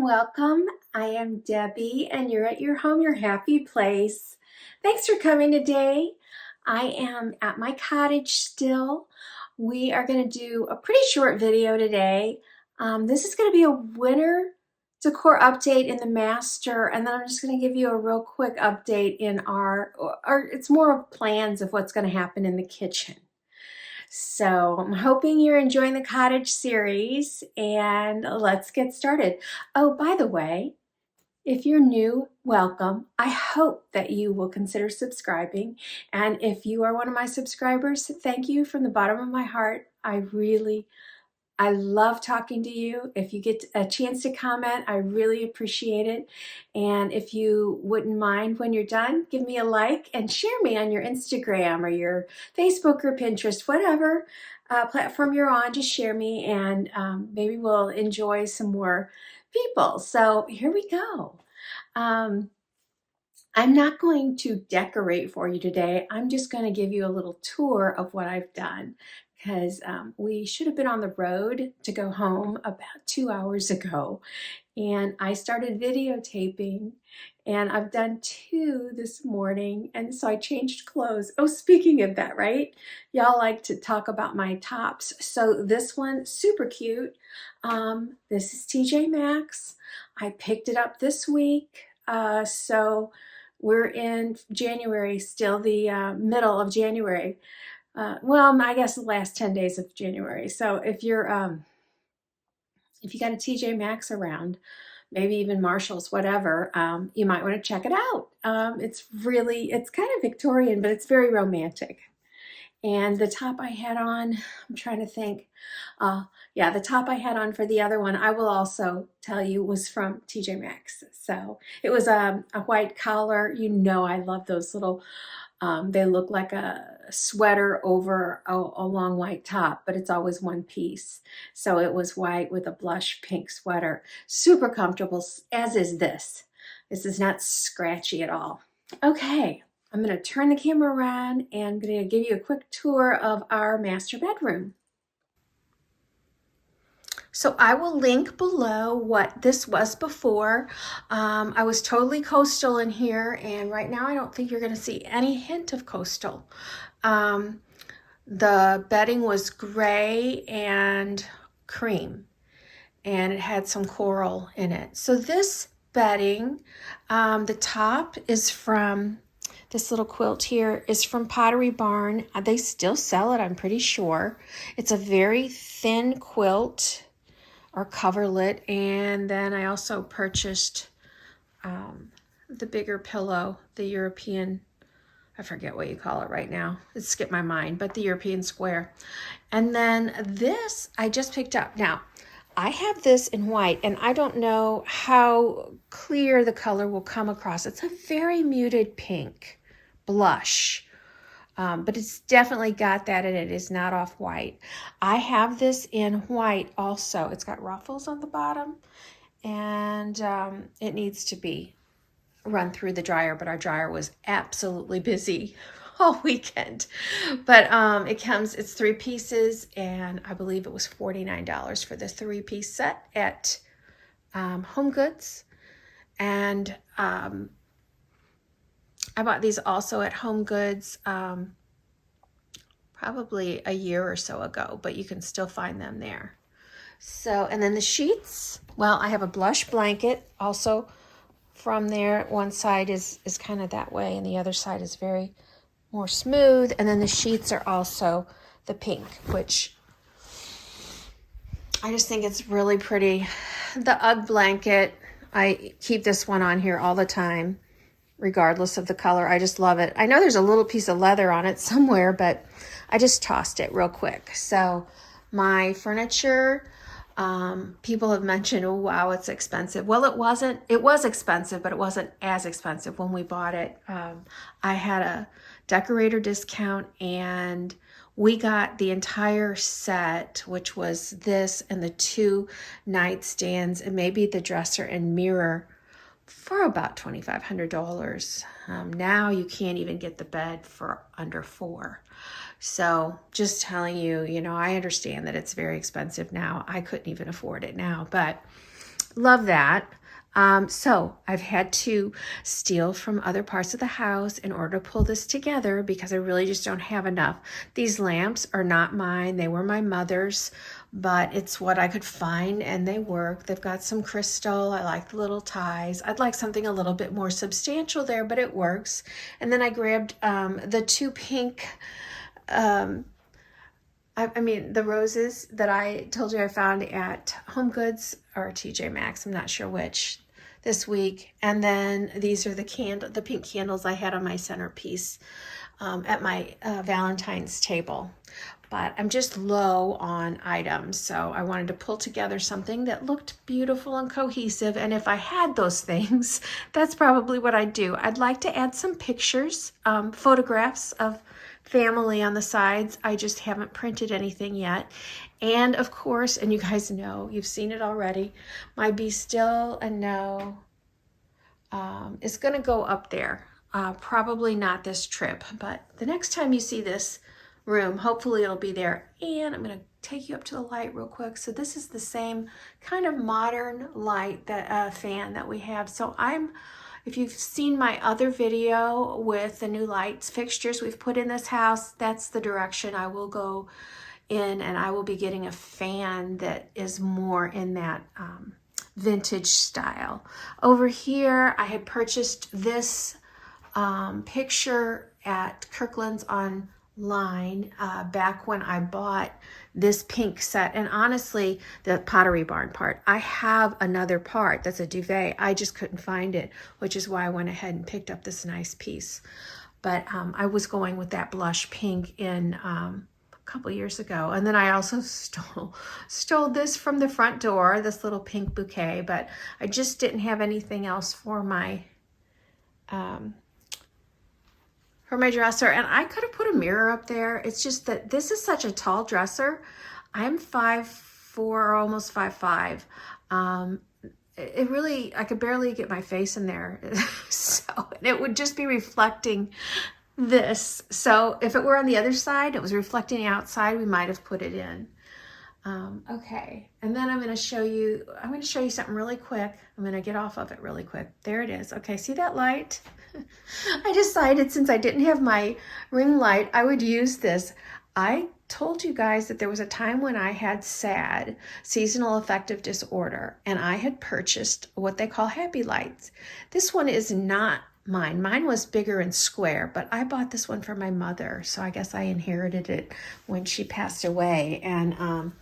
welcome. I am Debbie and you're at your home, your happy place. Thanks for coming today. I am at my cottage still. We are going to do a pretty short video today. This is going to be a winter decor update in the master, and then I'm just going to give you a real quick update in it's more of plans of what's going to happen in the kitchen. So I'm hoping you're enjoying the cottage series, and let's get started. Oh, by the way, if you're new, welcome. I hope that you will consider subscribing. And if you are one of my subscribers, thank you from the bottom of my heart. I love talking to you. If you get a chance to comment, I really appreciate it. And if you wouldn't mind when you're done, give me a like and share me on your Instagram or your Facebook or Pinterest, whatever platform you're on, just share me, and maybe we'll enjoy some more people. So here we go. I'm not going to decorate for you today. I'm just going to give you a little tour of what I've done, because we should have been on the road to go home about 2 hours ago, and I started videotaping, and I've done 2 this morning, and so I changed clothes. Oh, speaking of that, right? Y'all like to talk about my tops. So this one, super cute. This is TJ Maxx. I picked it up this week. So we're in January still, the middle of January. Well, I guess the last 10 days of January. So if you got a TJ Maxx around, maybe even Marshall's, whatever, you might want to check it out. It's kind of Victorian, but it's very romantic. And the top I had on, I'm trying to think. Yeah, the top I had on for the other one, I will also tell you, was from TJ Maxx. So it was a white collar. You know I love those little, they look like a sweater over a long white top, but it's always one piece. So it was white with a blush pink sweater. Super comfortable, as is this. This is not scratchy at all. Okay. I'm going to turn the camera around and I'm going to give you a quick tour of our master bedroom. So I will link below what this was before. I was totally coastal in here, and right now I don't think you're going to see any hint of coastal. The bedding was gray and cream, and it had some coral in it. So this bedding, the top is from... This little quilt here is from Pottery Barn. They still sell it, I'm pretty sure. It's a very thin quilt or coverlet. And then I also purchased the bigger pillow, the European, I forget what you call it right now. It skipped my mind, but the European square. And then this I just picked up. Now, I have this in white, and I don't know how clear the color will come across. It's a very muted pink blush, but it's definitely got that in it. It is not off-white. I have this in white also. It's got ruffles on the bottom, and it needs to be run through the dryer, but our dryer was absolutely busy all weekend. But it's 3 pieces, and I believe it was $49 for the 3-piece set at Home Goods. And I bought these also at Home Goods probably a year or so ago, but you can still find them there. So, and then the sheets, well, I have a blush blanket also from there. One side is kind of that way, and the other side is very more smooth. And then the sheets are also the pink, which I just think it's really pretty. The UGG blanket, I keep this one on here all the time, regardless of the color. I just love it. I know there's a little piece of leather on it somewhere, but I just tossed it real quick. So my furniture, people have mentioned, oh, wow, it's expensive. Well, it wasn't. It was expensive, but it wasn't as expensive when we bought it. I had a decorator discount, and we got the entire set, which was this and the 2 nightstands and maybe the dresser and mirror, for about $2,500. Now you can't even get the bed for under $4. So just telling you, I understand that it's very expensive now. I couldn't even afford it now, but love that. So I've had to steal from other parts of the house in order to pull this together because I really just don't have enough. These lamps are not mine. They were my mother's, but it's what I could find and they work. They've got some crystal. I like the little ties. I'd like something a little bit more substantial there, but it works. And then I grabbed the two pink, I mean, the roses that I told you I found at Home Goods or TJ Maxx, I'm not sure which, this week. And then these are the pink candles I had on my centerpiece at my Valentine's table. But I'm just low on items, so I wanted to pull together something that looked beautiful and cohesive. And if I had those things, that's probably what I'd do. I'd like to add some pictures, photographs of family on the sides. I just haven't printed anything yet. And of course, and you guys know, you've seen it already, my Be Still and Know is going to go up there. Probably not this trip, but the next time you see this room, hopefully it'll be there. And I'm going to take you up to the light real quick. So this is the same kind of modern light, that fan that we have. So if you've seen my other video with the new lights fixtures we've put in this house, that's the direction I will go in, and I will be getting a fan that is more in that vintage style. Over here, I had purchased this picture at Kirkland's online back when I bought this pink set. And honestly, the Pottery Barn part, I have another part that's a duvet. I just couldn't find it, which is why I went ahead and picked up this nice piece. But I was going with that blush pink in a couple years ago. And then I also stole this from the front door, this little pink bouquet, but I just didn't have anything else for my dresser. And I could have put a mirror up there. It's just that this is such a tall dresser. I'm 5'4", almost 5'5". It really, I could barely get my face in there. So it would just be reflecting this. So if it were on the other side, it was reflecting outside, we might have put it in. Okay, and then I'm going to show you something really quick. I'm going to get off of it really quick. There it is. Okay, see that light? I decided since I didn't have my ring light, I would use this. I told you guys that there was a time when I had SAD, seasonal affective disorder, and I had purchased what they call happy lights. This one is not mine. Mine was bigger and square, but I bought this one for my mother, so I guess I inherited it when she passed away. And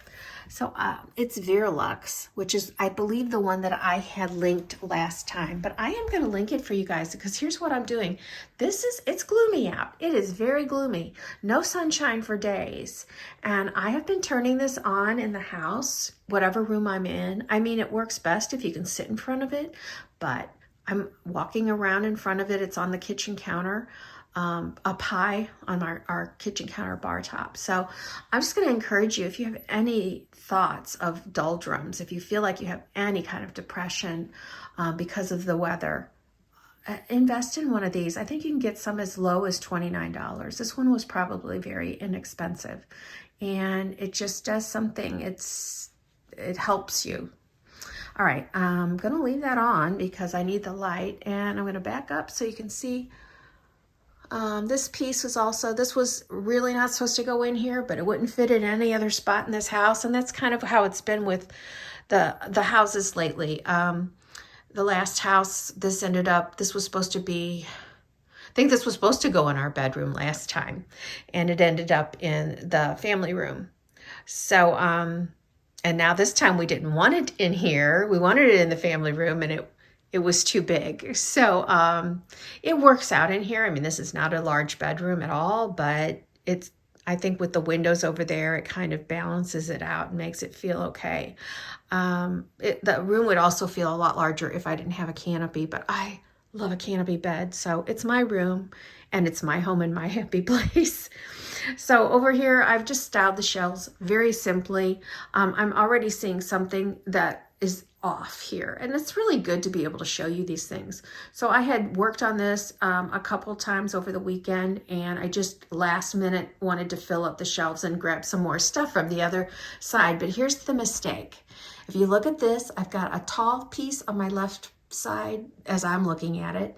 so it's Verlux, which is, I believe, the one that I had linked last time. But I am going to link it for you guys because here's what I'm doing. It's gloomy out. It is very gloomy. No sunshine for days. And I have been turning this on in the house, whatever room I'm in. I mean, it works best if you can sit in front of it, but I'm walking around in front of it. It's on the kitchen counter. Up high on our kitchen counter bar top. So I'm just going to encourage you, if you have any thoughts of doldrums, if you feel like you have any kind of depression because of the weather, invest in one of these. I think you can get some as low as $29. This one was probably very inexpensive, and it just does something. It helps you. All right, I'm going to leave that on because I need the light, and I'm going to back up so you can see. This piece this was really not supposed to go in here, but it wouldn't fit in any other spot in this house. And that's kind of how it's been with the houses lately. The last house, this was supposed to be, I think this was supposed to go in our bedroom last time, and it ended up in the family room. So, and now this time we didn't want it in here. We wanted it in the family room, and it was too big. So it works out in here. I mean, this is not a large bedroom at all, but I think with the windows over there, it kind of balances it out and makes it feel okay. The room would also feel a lot larger if I didn't have a canopy, but I love a canopy bed. So it's my room and it's my home and my happy place. So over here, I've just styled the shelves very simply. I'm already seeing something that is off here, and it's really good to be able to show you these things. So I had worked on this a couple times over the weekend, and I just last minute wanted to fill up the shelves and grab some more stuff from the other side. But here's the mistake. If you look at this, I've got a tall piece on my left side as I'm looking at it,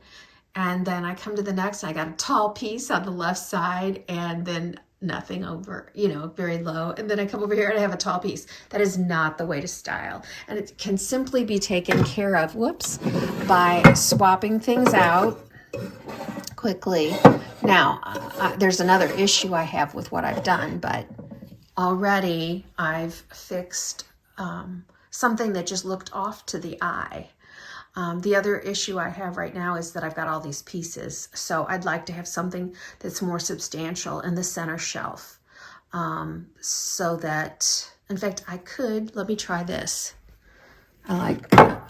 and then I come to the next and I got a tall piece on the left side, and then nothing over, you know, very low. And then I come over here and I have a tall piece. That is not the way to style. And it can simply be taken care of, whoops, by swapping things out quickly. Now, there's another issue I have with what I've done, but already I've fixed something that just looked off to the eye. The other issue I have right now is that I've got all these pieces. So I'd like to have something that's more substantial in the center shelf. So that, in fact, I could, let me try this. I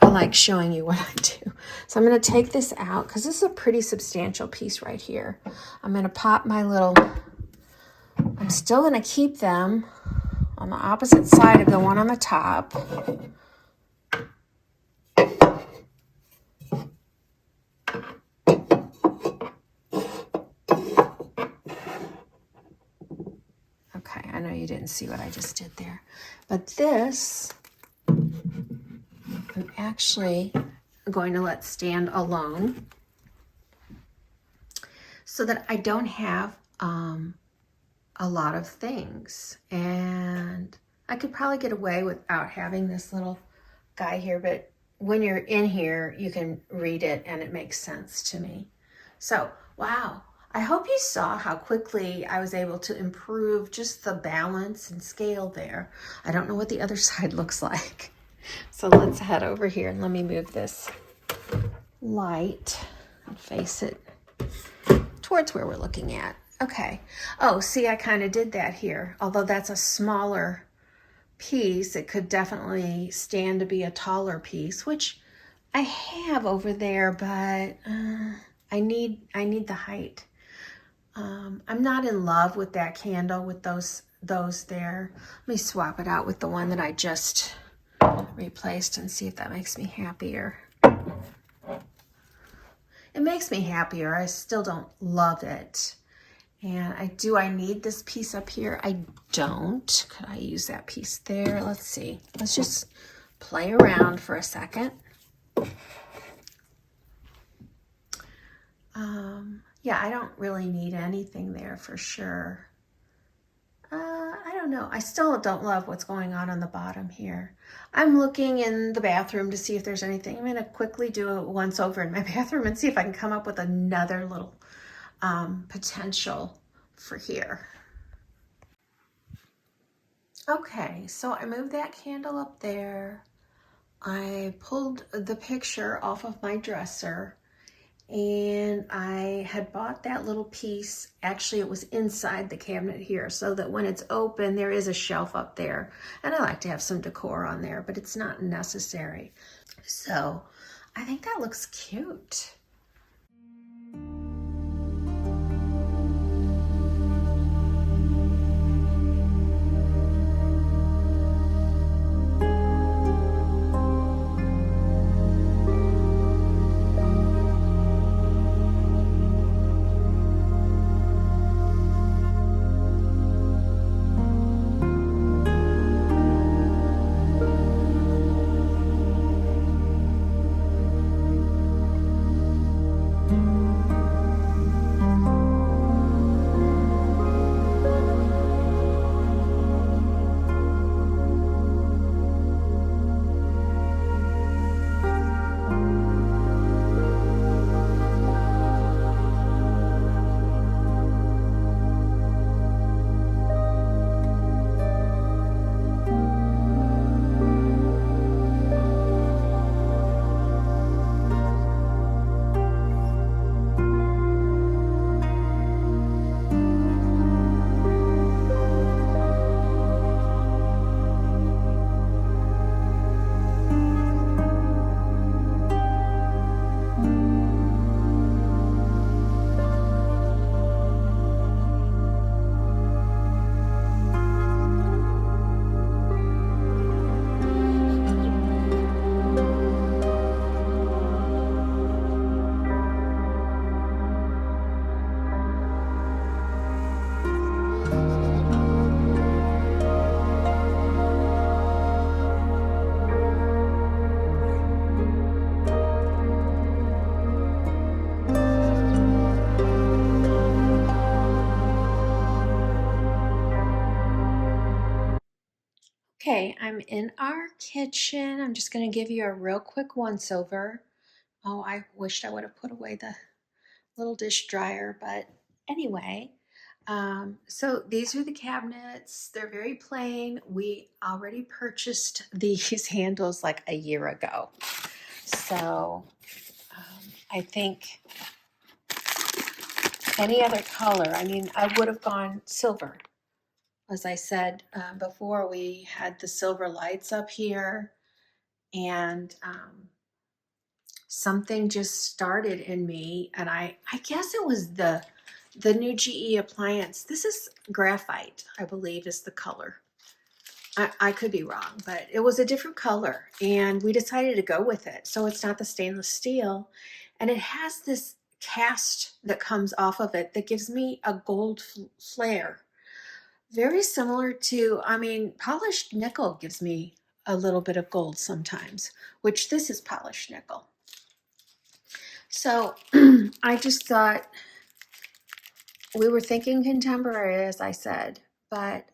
like showing you what I do. So I'm going to take this out because this is a pretty substantial piece right here. I'm going to pop my little, I'm still going to keep them on the opposite side of the one on the top. Okay, I know you didn't see what I just did there, but this I'm actually going to let stand alone so that I don't have a lot of things. And I could probably get away without having this little guy here, but when you're in here, you can read it and it makes sense to me. So, wow. I hope you saw how quickly I was able to improve just the balance and scale there. I don't know what the other side looks like. So let's head over here and let me move this light and face it towards where we're looking at. Okay. Oh, see, I kind of did that here. Although that's a smaller piece, it could definitely stand to be a taller piece, which I have over there, but I need the height. I'm not in love with that candle with those there. Let me swap it out with the one that I just replaced and see if that makes me happier. It makes me happier. I still don't love it. And I need this piece up here? I don't. Could I use that piece there? Let's see. Let's just play around for a second. Yeah, I don't really need anything there for sure. I don't know. I still don't love what's going on the bottom here. I'm looking in the bathroom to see if there's anything. I'm going to quickly do it once over in my bathroom and see if I can come up with another little potential for here. Okay, so I moved that candle up there. I pulled the picture off of my dresser, and I had bought that little piece. Actually, it was inside the cabinet here, so that when it's open, there is a shelf up there. And I like to have some decor on there, but it's not necessary. So I think that looks cute. I'm in our kitchen. I'm just going to give you a real quick once over. Oh, I wished I would have put away the little dish dryer, but anyway. So these are the cabinets. They're very plain. We already purchased these handles like a year ago. So I think any other color, I mean, I would have gone silver. As I said before, we had the silver lights up here, and something just started in me, and I guess it was the new GE appliance. This is graphite, I believe is the color. I could be wrong, but it was a different color, and we decided to go with it. So it's not the stainless steel, and it has this cast that comes off of it that gives me a gold flare. Very similar to, I mean, polished nickel gives me a little bit of gold sometimes, which this is polished nickel. So I just thought, we were thinking contemporary, as I said, but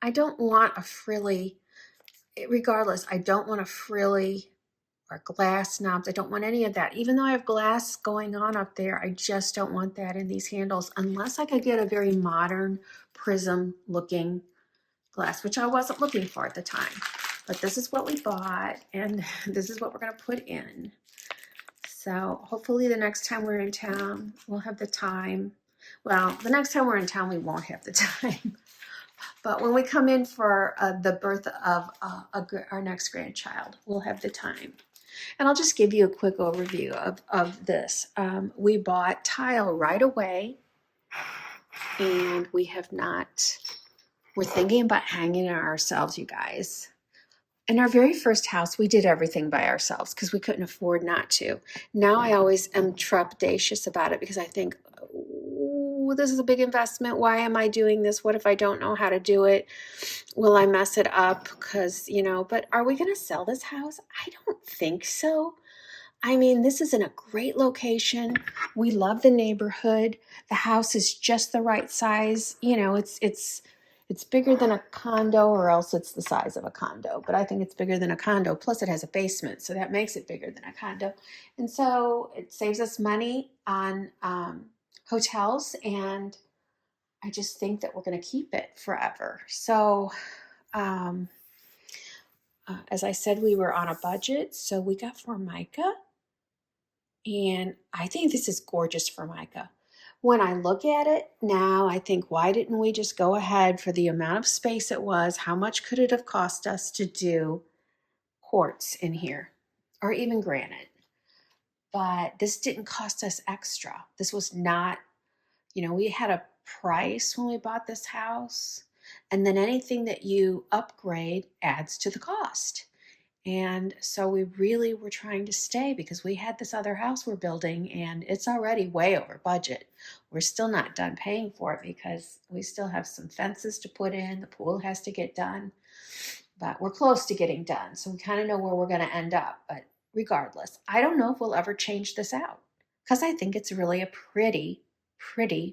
I don't want a frilly, regardless, I don't want a frilly or glass knobs. I don't want any of that. Even though I have glass going on up there, I just don't want that in these handles unless I could get a very modern prism looking glass, which I wasn't looking for at the time. But this is what we bought, and this is what we're going to put in. So hopefully the next time we're in town, we'll have the time. Well, the next time we're in town, we won't have the time. But when we come in for the birth of our next grandchild, we'll have the time. And I'll just give you a quick overview of this. We bought tile right away, and we have not, we're thinking about hanging it ourselves, you guys. In our very first house, we did everything by ourselves because we couldn't afford not to. Now I always am trepidatious about it because I think, oh, this is a big investment. Why am I doing this? What if I don't know how to do it? Will I mess it up? Because, you know, but are we going to sell this house? I don't think so. I mean, this is in a great location. We love the neighborhood. The house is just the right size. You know, it's bigger than a condo, or else it's the size of a condo. But I think it's bigger than a condo. Plus, it has a basement, so that makes it bigger than a condo. And so it saves us money on hotels, and I just think that we're going to keep it forever. So, as I said, we were on a budget, so we got Formica. And I think this is gorgeous Formica. When I look at it now, I think, why didn't we just go ahead for the amount of space it was? How much could it have cost us to do quartz in here, or even granite? But this didn't cost us extra. This was not, you know, we had a price when we bought this house, and then anything that you upgrade adds to the cost. And so we really were trying to stay because we had this other house we're building, and it's already way over budget. We're still not done paying for it because we still have some fences to put in. The pool has to get done, but we're close to getting done. So we kind of know where we're going to end up. But regardless, I don't know if we'll ever change this out because I think it's really a pretty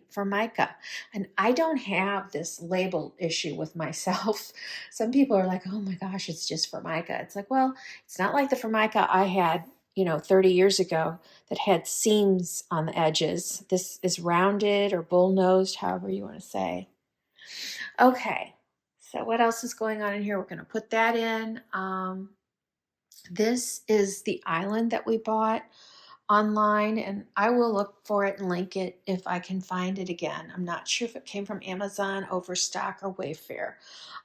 Formica. And I don't have this label issue with myself. Some people are like, oh my gosh, it's just Formica. It's like, well, it's not like the Formica I had, 30 years ago that had seams on the edges. This is rounded or bull-nosed, however you want to say. Okay, so what else is going on in here? We're going to put that in. This is the island that we bought online, and I will look for it and link it if I can find it again. I'm not sure if it came from Amazon, Overstock, or Wayfair.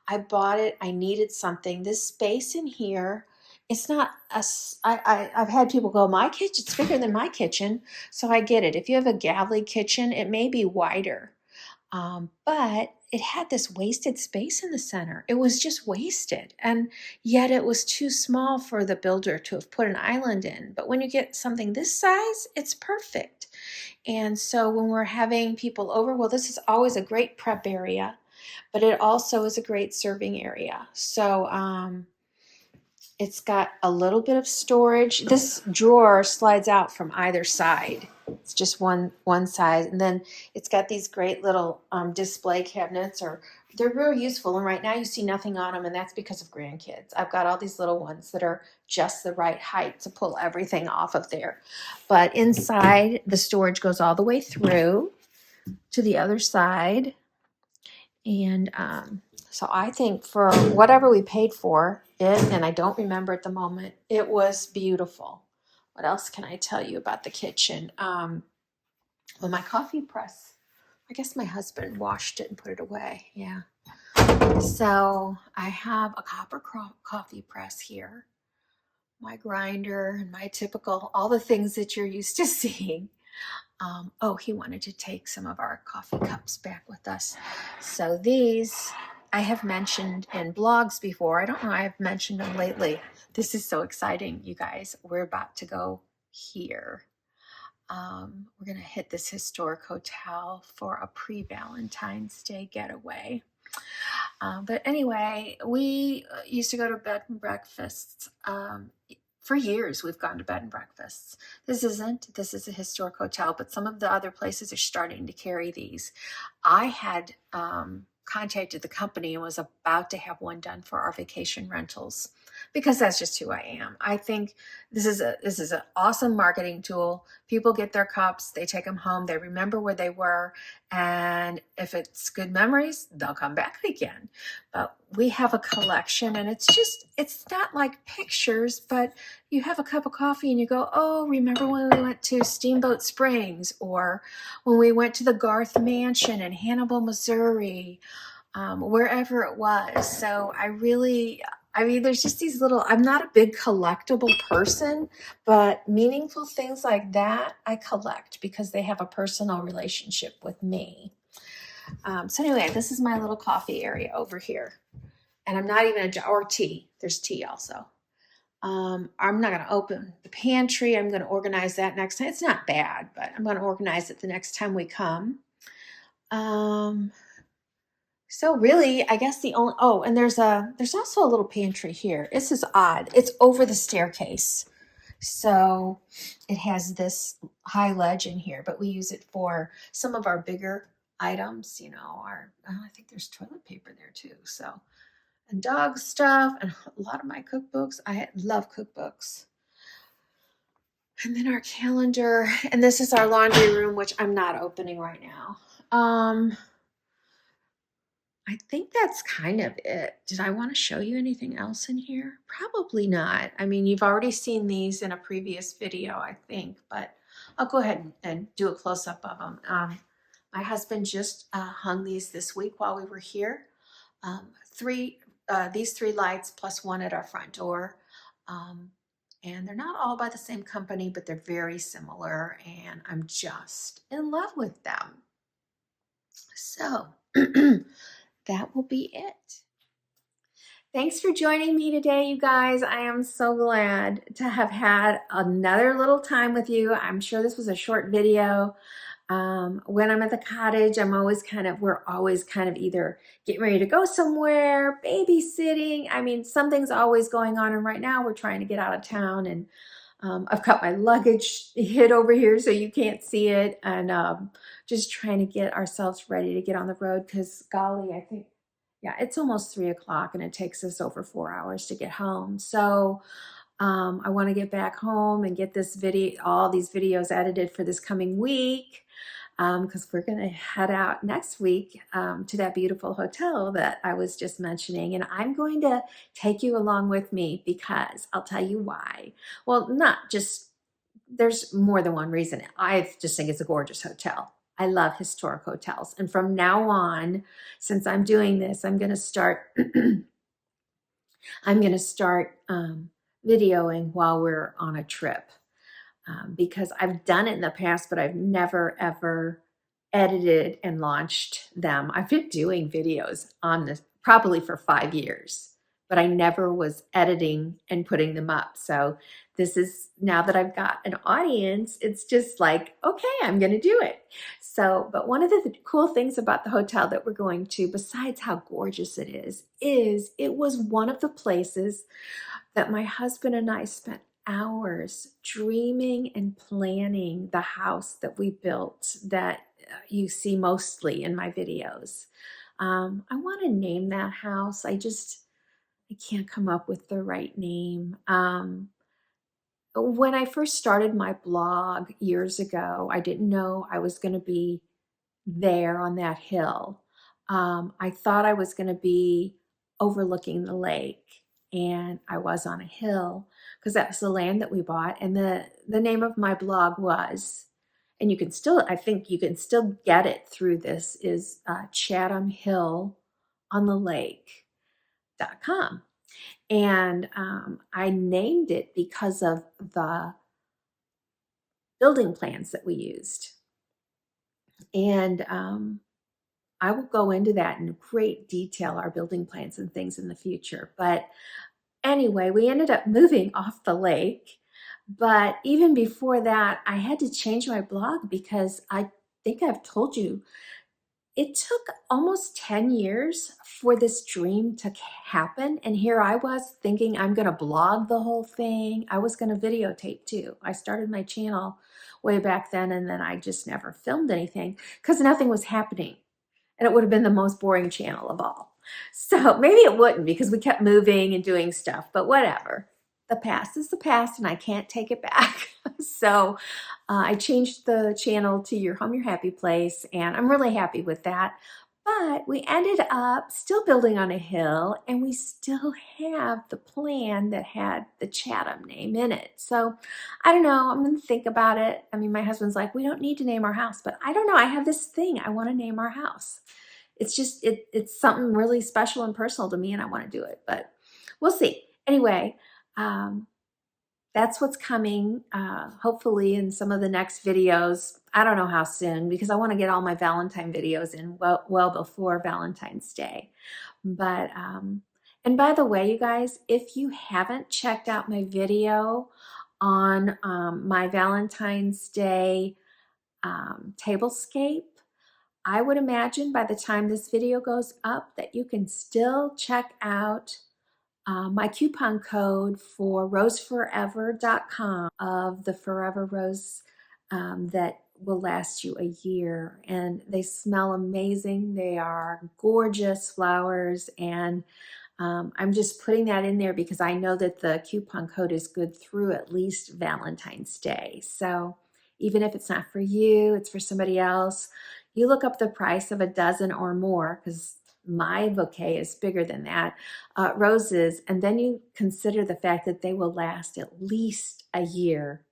I bought it. I needed something. This space in here, it's not I've had people go, my kitchen's bigger than my kitchen, so I get it. If you have a galley kitchen, it may be wider. But it had this wasted space in the center. It was just wasted. And yet it was too small for the builder to have put an island in. But when you get something this size, it's perfect. And so when we're having people over, well, this is always a great prep area, but it also is a great serving area. So it's got a little bit of storage. This drawer slides out from either side. It's just one side, and then it's got these great little display cabinets, or they're real useful. And right now you see nothing on them, and that's because of grandkids. I've got all these little ones that are just the right height to pull everything off of there. But inside, the storage goes all the way through to the other side. And so I think for whatever we paid for it, and I don't remember at the moment, it was beautiful. What else can I tell you about the kitchen? Well, my coffee press, I guess my husband washed it and put it away. Yeah. So I have a copper coffee press here, my grinder, and my typical, all the things that you're used to seeing. Oh, he wanted to take some of our coffee cups back with us. So these I have mentioned in blogs before. I don't know, I've mentioned them lately. This is so exciting, you guys. We're about to go here. We're going to hit this historic hotel for a pre-Valentine's Day getaway. But anyway, we used to go to bed and breakfasts. For years, we've gone to bed and breakfasts. This is a historic hotel, but some of the other places are starting to carry these. I had contacted the company and was about to have one done for our vacation rentals, because that's just who I am. I think this is an awesome marketing tool. People get their cups, they take them home, they remember where they were, and if it's good memories, they'll come back again. But we have a collection, and it's not like pictures, but you have a cup of coffee and you go, oh, remember when we went to Steamboat Springs, or when we went to the Garth Mansion in Hannibal, Missouri, wherever it was. So there's just these little, I'm not a big collectible person, but meaningful things like that I collect because they have a personal relationship with me. So anyway, this is my little coffee area over here. And I'm not even or tea. There's tea also. I'm not going to open the pantry. I'm going to organize that next time. It's not bad, but I'm going to organize it the next time we come. So really, I guess the only, and there's also a little pantry here. This is odd. It's over the staircase. So it has this high ledge in here, but we use it for some of our bigger items, I think there's toilet paper there too. So, and dog stuff and a lot of my cookbooks. I love cookbooks. And then our calendar, and this is our laundry room, which I'm not opening right now. I think that's kind of it. Did I want to show you anything else in here? Probably not. I mean, you've already seen these in a previous video, I think, but I'll go ahead and do a close-up of them. My husband just hung these this week while we were here. These three lights plus one at our front door. And they're not all by the same company, but they're very similar, and I'm just in love with them. So that will be it. Thanks for joining me today, you guys. I am so glad to have had another little time with you. I'm sure this was a short video. When I'm at the cottage, we're always kind of either getting ready to go somewhere, babysitting. I mean, something's always going on. And right now we're trying to get out of town, and I've got my luggage hid over here so you can't see it. And just trying to get ourselves ready to get on the road, because golly, I think, yeah, it's almost 3 o'clock and it takes us over 4 hours to get home. So I want to get back home and get all these videos edited for this coming week, because we're going to head out next week to that beautiful hotel that I was just mentioning. And I'm going to take you along with me, because I'll tell you why. Well, there's more than one reason. I just think it's a gorgeous hotel. I love historic hotels. And from now on, since I'm doing this, I'm going to start videoing while we're on a trip, because I've done it in the past, but I've never, ever edited and launched them. I've been doing videos on this probably for 5 years, but I never was editing and putting them up. So this is, now that I've got an audience, it's just like, okay, I'm going to do it. So, but one of the cool things about the hotel that we're going to, besides how gorgeous it is it was one of the places that my husband and I spent hours dreaming and planning the house that we built that you see mostly in my videos. I want to name that house. I can't come up with the right name. When I first started my blog years ago, I didn't know I was going to be there on that hill. I thought I was going to be overlooking the lake, and I was on a hill because that was the land that we bought. And the name of my blog was, and you can still, I think you can still get it through this, is Chatham Hill on the Lake.com. And I named it because of the building plans that we used. And I will go into that in great detail, our building plans and things in the future. But anyway, we ended up moving off the lake. But even before that, I had to change my blog because I think I've told you, it took almost 10 years for this dream to happen. And here I was thinking I'm going to blog the whole thing. I was going to videotape too. I started my channel way back then, and then I just never filmed anything because nothing was happening. And it would have been the most boring channel of all. So maybe it wouldn't because we kept moving and doing stuff, but whatever. The past is the past and I can't take it back. So I changed the channel to Your Home, Your Happy Place, and I'm really happy with that. But we ended up still building on a hill, and we still have the plan that had the Chatham name in it. So I don't know, I'm going to think about it. I mean, my husband's like, we don't need to name our house, but I don't know. I have this thing. I want to name our house. It's just, it's something really special and personal to me, and I want to do it, but we'll see. Anyway, that's what's coming, hopefully in some of the next videos. I don't know how soon because I want to get all my Valentine videos in well before Valentine's Day. But, and by the way, you guys, if you haven't checked out my video on my Valentine's Day tablescape, I would imagine by the time this video goes up that you can still check out my coupon code for roseforever.com of the Forever Rose that will last you a year. And they smell amazing. They are gorgeous flowers. And I'm just putting that in there because I know that the coupon code is good through at least Valentine's Day. So even if it's not for you, it's for somebody else, you look up the price of a dozen or more, because my bouquet is bigger than that, roses, and then you consider the fact that they will last at least a year.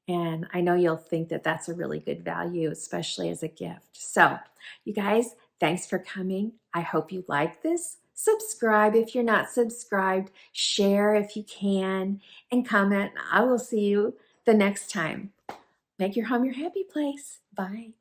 And I know you'll think that that's a really good value, especially as a gift. So you guys, thanks for coming. I hope you like this. Subscribe if you're not subscribed, share if you can, and comment. I will see you the next time. Make your home your happy place. Bye.